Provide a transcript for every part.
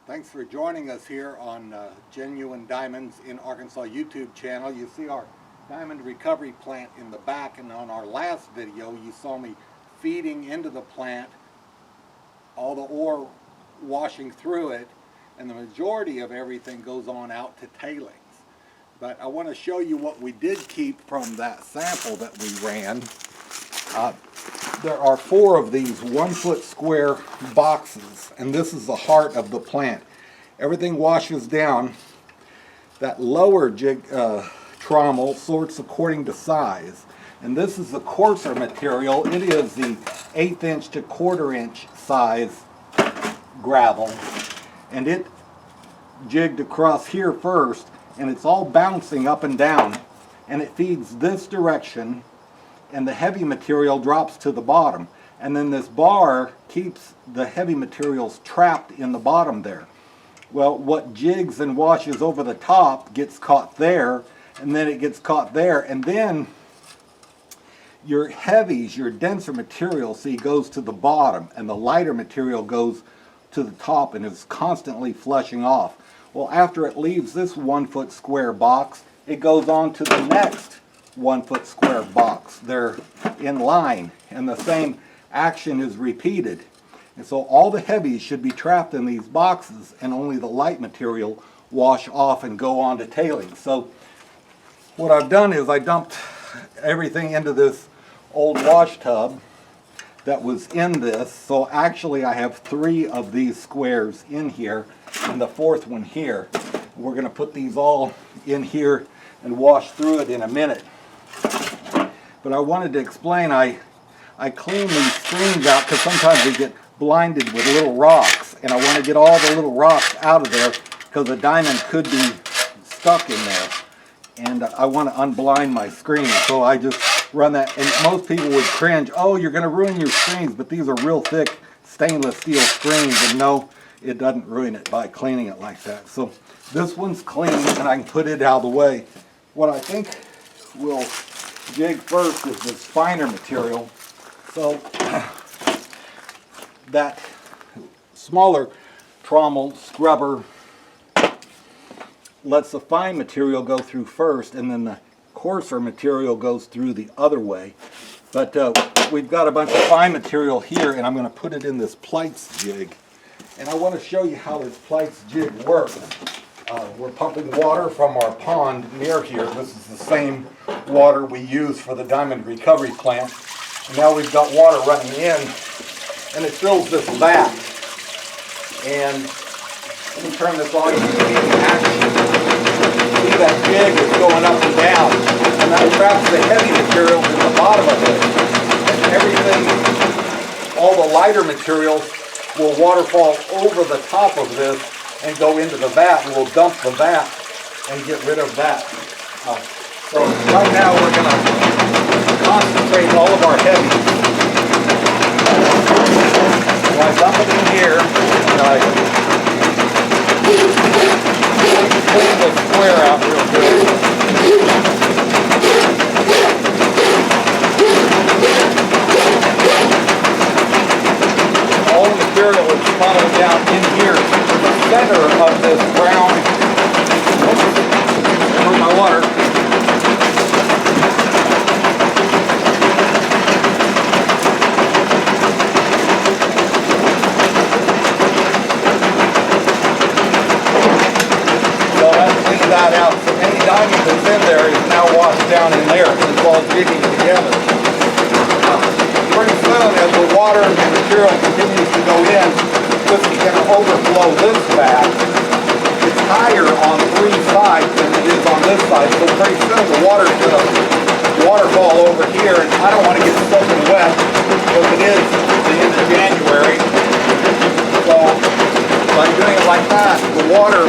Thanks for joining us here on Genuine Diamonds in Arkansas YouTube channel. You see our diamond recovery plant in the back, and on our last video you saw me feeding into the plant all the ore washing through it, and the majority of everything goes on out to tailings. But I want to show you what we did keep from that sample that we ran. There are 4 of these 1-foot square boxes, and this is the heart of the plant. Everything washes down. That lower trommel sorts according to size, and this is the coarser material. It is the 1/8 inch to 1/4 inch size gravel, and it jigged across here first, and it's all bouncing up and down, and it feeds this direction, and the heavy material drops to the bottom, and then this bar keeps the heavy materials trapped in the bottom there. Well, what jigs and washes over the top gets caught there, and then it gets caught there, and then your heavies, your denser material, see, goes to the bottom, and the lighter material goes to the top and is constantly flushing off. Well, after it leaves this 1-foot square box, it goes on to the next 1-foot square box. They're in line, and the same action is repeated. And so all the heavies should be trapped in these boxes, and only the light material wash off and go on to tailings. So what I've done is I dumped everything into this old wash tub that was in this. So actually I have 3 of these squares in here, and the 4th one here. We're going to put these all in here and wash through it in a minute. But I wanted to explain, I clean these screens out because sometimes they get blinded with little rocks, and I want to get all the little rocks out of there because the diamond could be stuck in there, and I want to unblind my screen. So I just run that, and most people would cringe, oh, you're going to ruin your screens, but these are real thick stainless steel screens, and no, it doesn't ruin it by cleaning it like that. So this one's clean, and I can put it out of the way. What I think will jig first is this finer material. So that smaller trommel scrubber lets the fine material go through first, and then the coarser material goes through the other way. But we've got a bunch of fine material here, and I'm going to put it in this Pleitz jig. And I want to show you how this Pleitz jig works. We're pumping water from our pond near here. This is the same water we use for the diamond recovery plant. And now we've got water running in, and it fills this vat. And let me turn this on. You can see the action. See that jig is going up and down, and that traps the heavy materials in the bottom of it. And everything, all the lighter materials, will waterfall over the top of this and go into the vat, and we'll dump the vat and get rid of that. So right now we're going to concentrate all of our heavies. So I dump it in here, and I clean the square out real good. All the material is funneled down in here to the center of this round. Where's my water? That out, so any diamond that's in there is now washed down in there. It's all jigging together. Pretty soon, as the water and the material continues to go in, this is going to overflow this vat. It's higher on 3 sides than it is on this side, so pretty soon the water is going to waterfall over here, and I don't want to get soaking wet because it is the end of January. So by doing it like that, the water,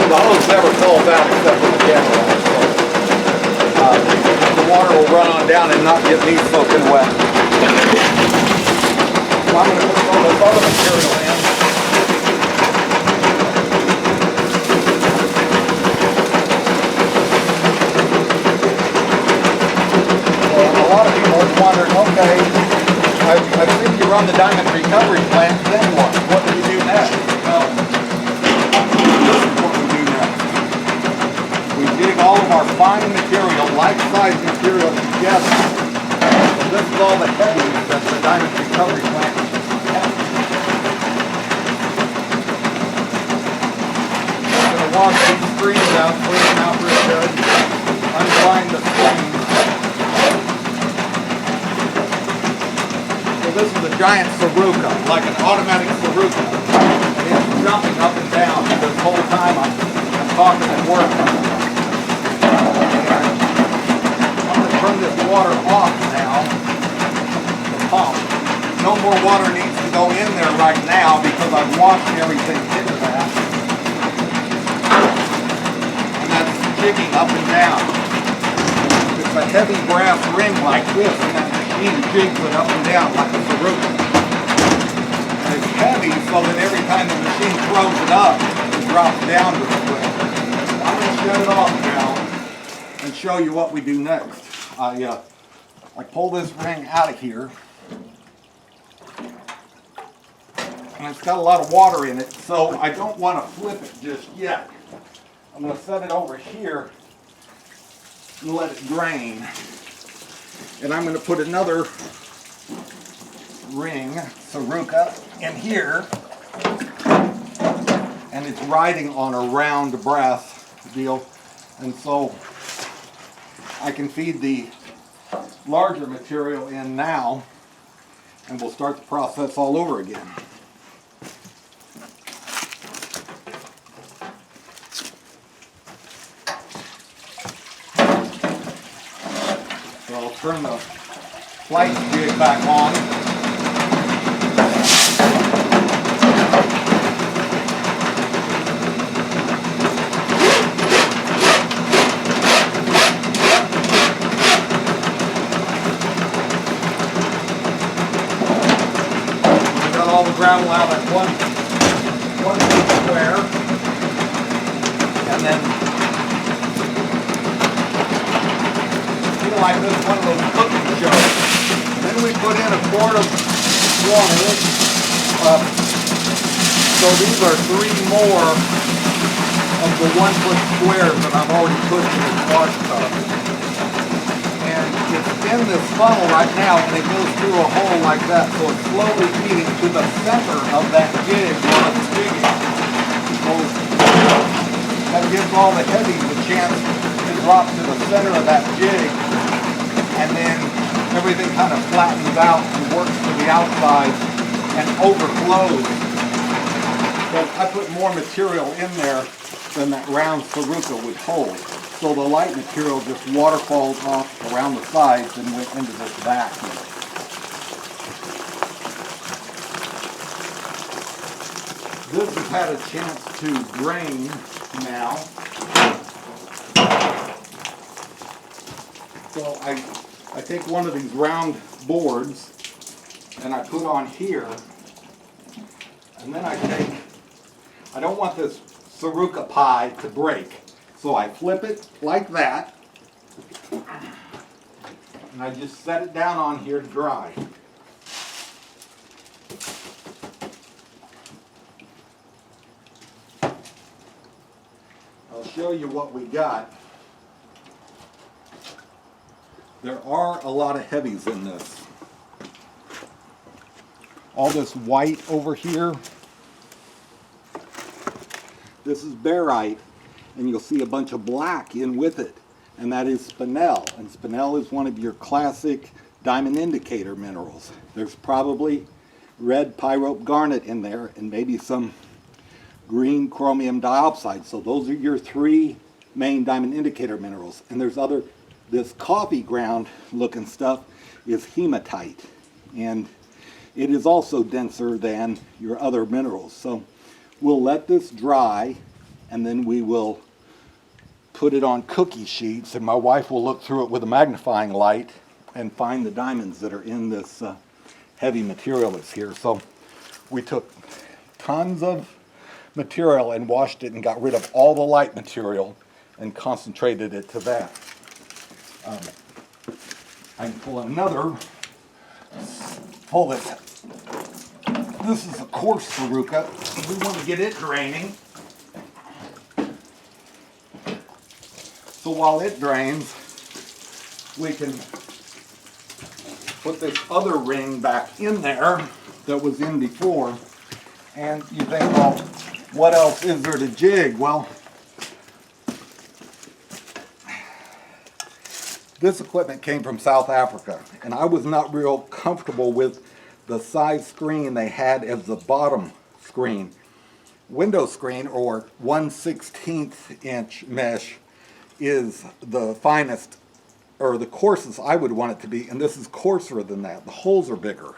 the hose never falls out except for the camera. So, the water will run on down and not get me soaking wet. So I'm going to put some of this other material in. So a lot of people are wondering, okay, I've seen you run the diamond recovery plant, then what? What do you do next? together. So this is all the heavies that the diamond recovery plant has. I'm going to wash these screens out, clean them out real good, unblind the screens. So this is a giant Saruka, like an automatic Saruka. And it's jumping up and down this whole time I'm talking and working. Turn this water off now, the pump. No more water needs to go in there right now because I've washed everything into that. And that's jigging up and down. It's a heavy brass ring like this, and that machine jigs it up and down like a Saruka. And it's heavy so that every time the machine throws it up, it drops down to the ground. I'm going to shut it off now and show you what we do next. I pull this ring out of here, and it's got a lot of water in it, so I don't want to flip it just yet. I'm going to set it over here and let it drain. And I'm going to put another ring, Saruka, in here, and it's riding on a round brass deal, and so I can feed the larger material in now, and we'll start the process all over again. So I'll turn the Pleitz jig back on. Gravel out at one square, and then feel like this is one of those cooking shows. Then we put in a quart of water. So these are 3 more of the 1-foot squares that I've already put in this wash tub. And it's in this funnel right now, and it goes through a hole like that, so it's slowly feeding to the center of that jig while it's jigging. So that gives all the heavies a chance to drop to the center of that jig, and then everything kind of flattens out and works to the outside and overflows. So I put more material in there than that round Saruka would hold. So the light material just waterfalls off around the sides and went into this vacuum. This has had a chance to drain now. So I take one of these round boards and I put on here, and then I don't want this Saruka pie to break. So I flip it like that, and I just set it down on here to dry. I'll show you what we got. There are a lot of heavies in this. All this white over here, this is barite. And you'll see a bunch of black in with it, and that is spinel. And spinel is one of your classic diamond indicator minerals. There's probably red pyrope garnet in there, and maybe some green chromium diopside. So those are your 3 main diamond indicator minerals. And there's this coffee ground looking stuff is hematite, and it is also denser than your other minerals. So we'll let this dry, and then we will put it on cookie sheets, and my wife will look through it with a magnifying light and find the diamonds that are in this heavy material that's here. So we took tons of material and washed it and got rid of all the light material and concentrated it to that. I can pull this. This is a coarse Saruka. We want to get it draining. So while it drains, we can put this other ring back in there that was in before. And you think, well, what else is there to jig? Well, this equipment came from South Africa, and I was not real comfortable with the size screen they had as the bottom screen. Window screen, or 1/16 inch mesh, is the finest, or the coarsest I would want it to be, and this is coarser than that. The holes are bigger.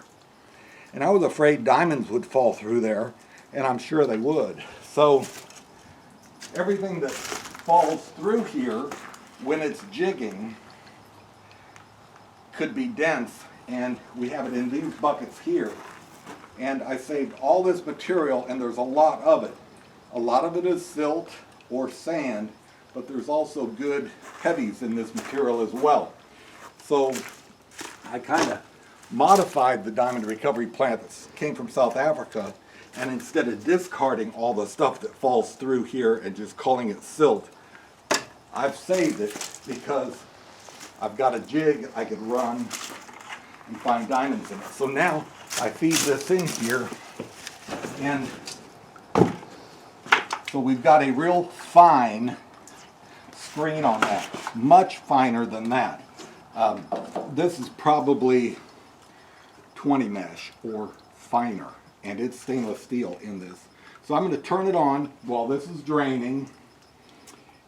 And I was afraid diamonds would fall through there, and I'm sure they would. So everything that falls through here when it's jigging could be dense, and we have it in these buckets here. And I saved all this material, and there's a lot of it. A lot of it is silt or sand, but there's also good heavies in this material as well. So I kind of modified the diamond recovery plant that came from South Africa, and instead of discarding all the stuff that falls through here and just calling it silt, I've saved it because I've got a jig I could run and find diamonds in it. So now I feed this in here, and so we've got a real fine screen on that, much finer than that. This is probably 20 mesh or finer, and it's stainless steel in this. So I'm going to turn it on while this is draining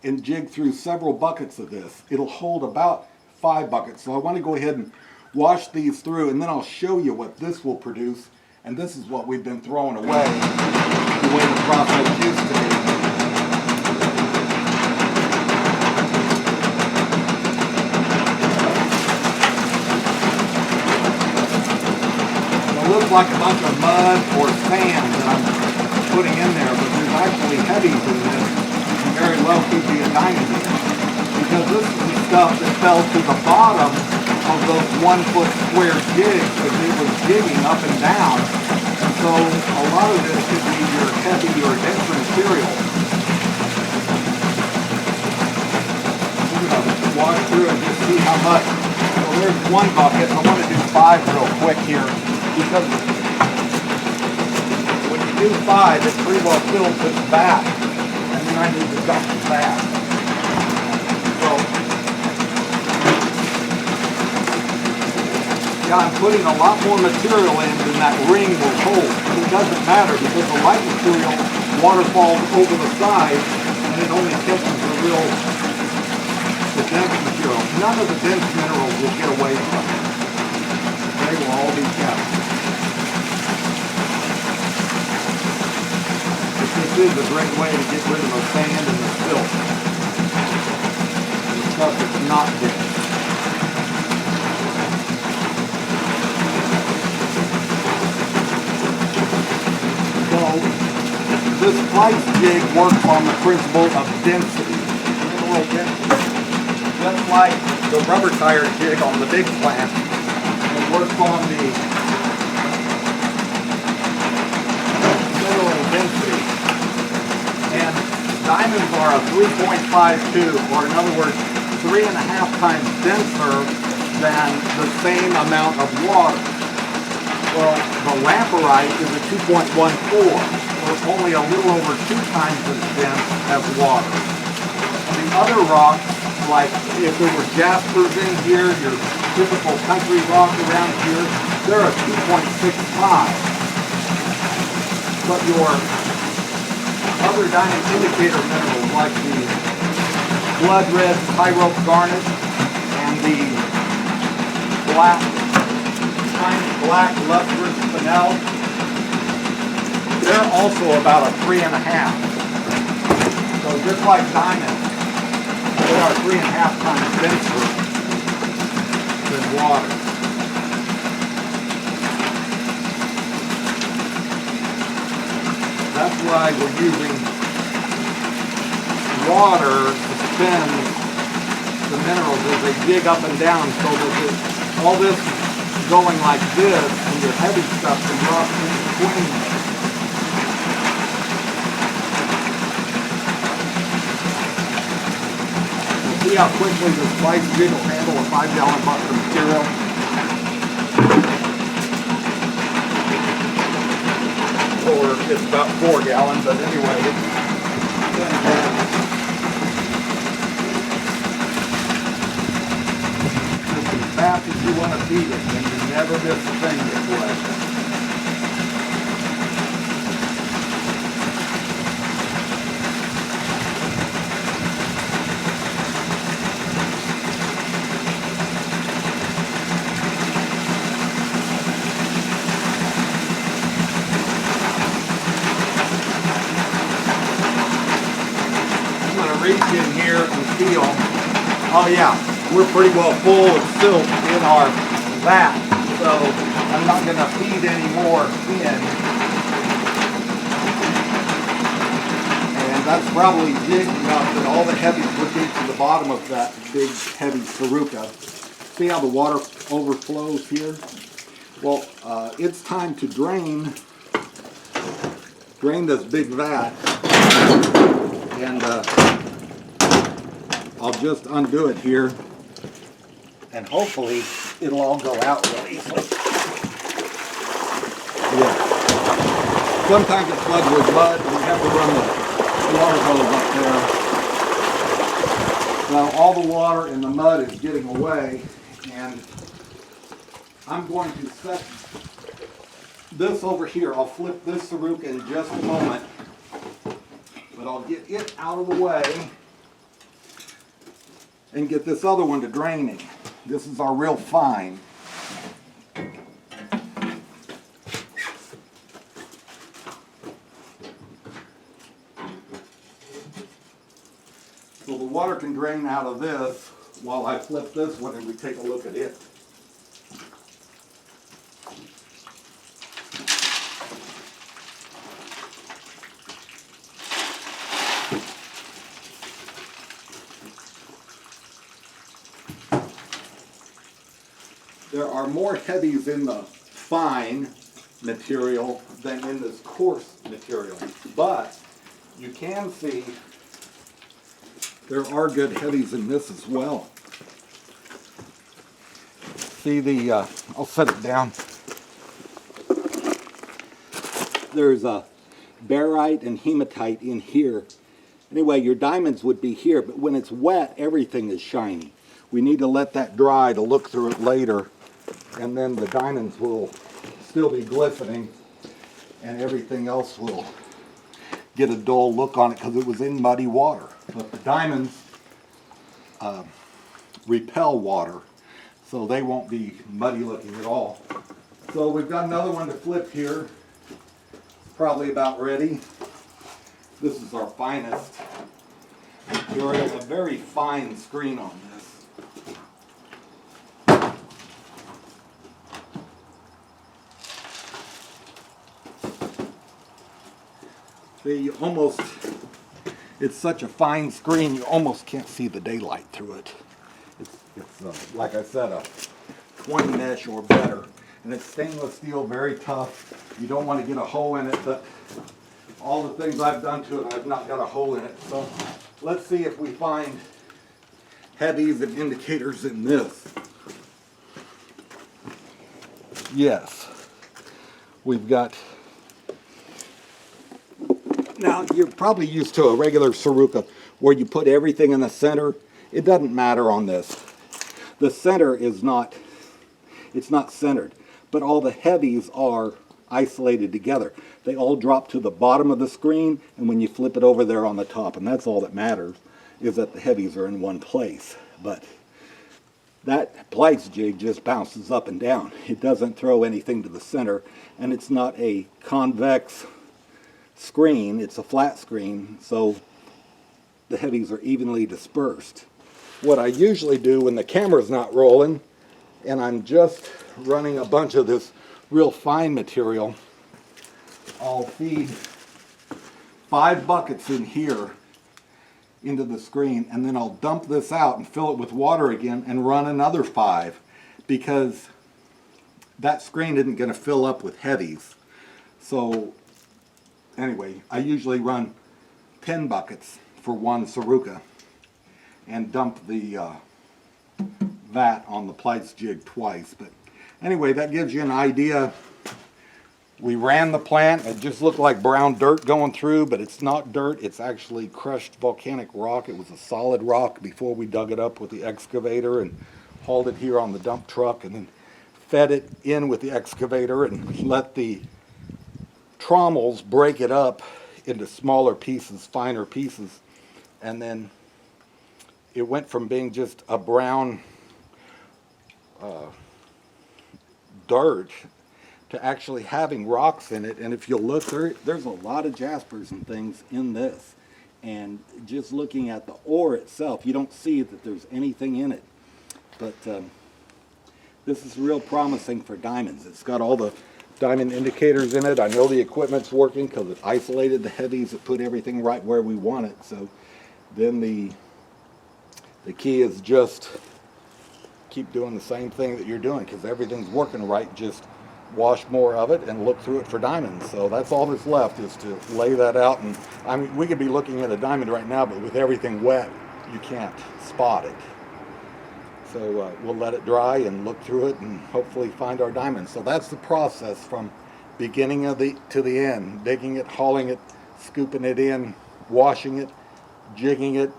and jig through several buckets of this. It'll hold about 5 buckets. So I want to go ahead and wash these through, and then I'll show you what this will produce. And this is what we've been throwing away, the way the process used to be. It looks like a bunch of mud or sand that I'm putting in there, but there's actually heavies in this, and very well could be a diamond in it. Because this is the stuff that fell to the bottom of those 1-foot square jigs as it was jigging up and down. And so a lot of this could be your heavy or denser material. We're going to walk through and just see how much. So there's one bucket. I want to do 5 real quick here, because when you do 5, it pretty well fills this back, and then I need to dump that. So yeah, I'm putting a lot more material in than that ring will hold. It doesn't matter, because the light material, water falls over the side, and it only catches the dense material. None of the dense minerals will get away from it. They will all be kept. But this is a great way to get rid of the sand and the silt. The stuff that's not dense. So this Pleitz jig works on the principle of density. Mineral density. Just like the rubber tire jig on the big plant, it works on the mineral density. And diamonds are a 3.52, or in other words, 3.5 times denser than the same amount of water. Well, the lamperite is a 2.14, or only a little over 2 times as dense as water. And the other rocks, like if there were jaspers in here, your typical country rock around here, they're a 2.65. But your other diamond indicator minerals, like the blood red pyrope garnet and the shiny black lustrous spinel, they're also about a 3.5. So just like diamonds, they are 3.5 times denser than water. That's why we're using water to spin the minerals as they dig up and down, so that all this is going like this, and your heavy stuff can drop in between. See how quickly this Pleitz jig will handle a 5-gallon bucket of material. or it's about 4 gallons, but anyway, it's 10 gallons. Just as fast as you want to feed it, and you never miss a thing this way. Reach in here and feel, oh yeah, we're pretty well full of silt in our vat, so I'm not going to feed any more in. And that's probably big enough that all the heavies would be to the bottom of that big heavy Saruka. See how the water overflows here? Well, it's time to drain this big vat, and I'll just undo it here, and hopefully it'll all go out real easily. Yeah. Sometimes it's flooded with mud, and we have to run the water hose up there. Now all the water and the mud is getting away, and I'm going to set this over here. I'll flip this Saruka in just a moment, but I'll get it out of the way and get this other one to draining. This is our real fine. So the water can drain out of this while I flip this one and we take a look at it. There are more heavies in the fine material than in this coarse material, but you can see there are good heavies in this as well. See the, I'll set it down. There's a barite and hematite in here. Anyway, your diamonds would be here, but when it's wet, everything is shiny. We need to let that dry to look through it later, and then the diamonds will still be glistening, and everything else will get a dull look on it because it was in muddy water. But the diamonds repel water, so they won't be muddy looking at all. So we've got another one to flip here. It's probably about ready. This is our finest material, a very fine screen on this. See, you almost, it's such a fine screen, you almost can't see the daylight through it. It's like I said, a 20 mesh or better. And it's stainless steel, very tough. You don't want to get a hole in it, but all the things I've done to it, I've not got a hole in it. So let's see if we find heavies and indicators in this. Yes, we've got. Now, you're probably used to a regular Saruka where you put everything in the center. It doesn't matter on this. The center is not, it's not centered, but all the heavies are isolated together. They all drop to the bottom of the screen, and when you flip it over, they're on the top, and that's all that matters, is that the heavies are in one place. But that Pleitz jig just bounces up and down. It doesn't throw anything to the center, and it's not a convex screen, it's a flat screen, so the heavies are evenly dispersed. What I usually do when the camera's not rolling and I'm just running a bunch of this real fine material, I'll feed 5 buckets in here into the screen, and then I'll dump this out and fill it with water again and run another 5, because that screen isn't going to fill up with heavies. So anyway, I usually run 10 buckets for one Saruka and dump the vat on the Pleitz jig twice. But anyway, that gives you an idea We ran the plant. It just looked like brown dirt going through, but it's not dirt. It's actually crushed volcanic rock. It was a solid rock before we dug it up with the excavator and hauled it here on the dump truck, and then fed it in with the excavator and let the trommels break it up into smaller pieces, finer pieces. And then it went from being just a brown dirt to actually having rocks in it. And if you'll look, there's a lot of jaspers and things in this. And just looking at the ore itself, you don't see that there's anything in it. But this is real promising for diamonds. It's got all the diamond indicators in it. I know the equipment's working because it isolated the heavies. It put everything right where we want it. So then the key is just keep doing the same thing that you're doing, because everything's working right. Just wash more of it and look through it for diamonds. So that's all that's left, is to lay that out. And I mean, we could be looking at a diamond right now, but with everything wet, you can't spot it. So we'll let it dry and look through it and hopefully find our diamonds. So that's the process from beginning of to the end: digging it, hauling it, scooping it in, washing it, jigging it,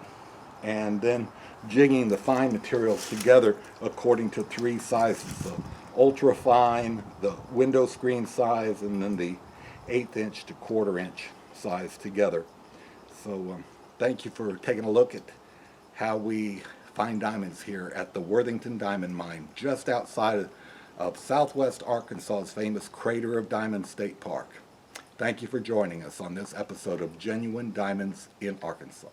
and then jigging the fine materials together according to 3 sizes: the ultra fine, the window screen size, and then the 1/8 inch to 1/4 inch size together. So thank you for taking a look at how we find diamonds here at the Worthington Diamond Mine, just outside of southwest Arkansas's famous Crater of Diamonds State Park. Thank you for joining us on this episode of Genuine Diamonds in Arkansas.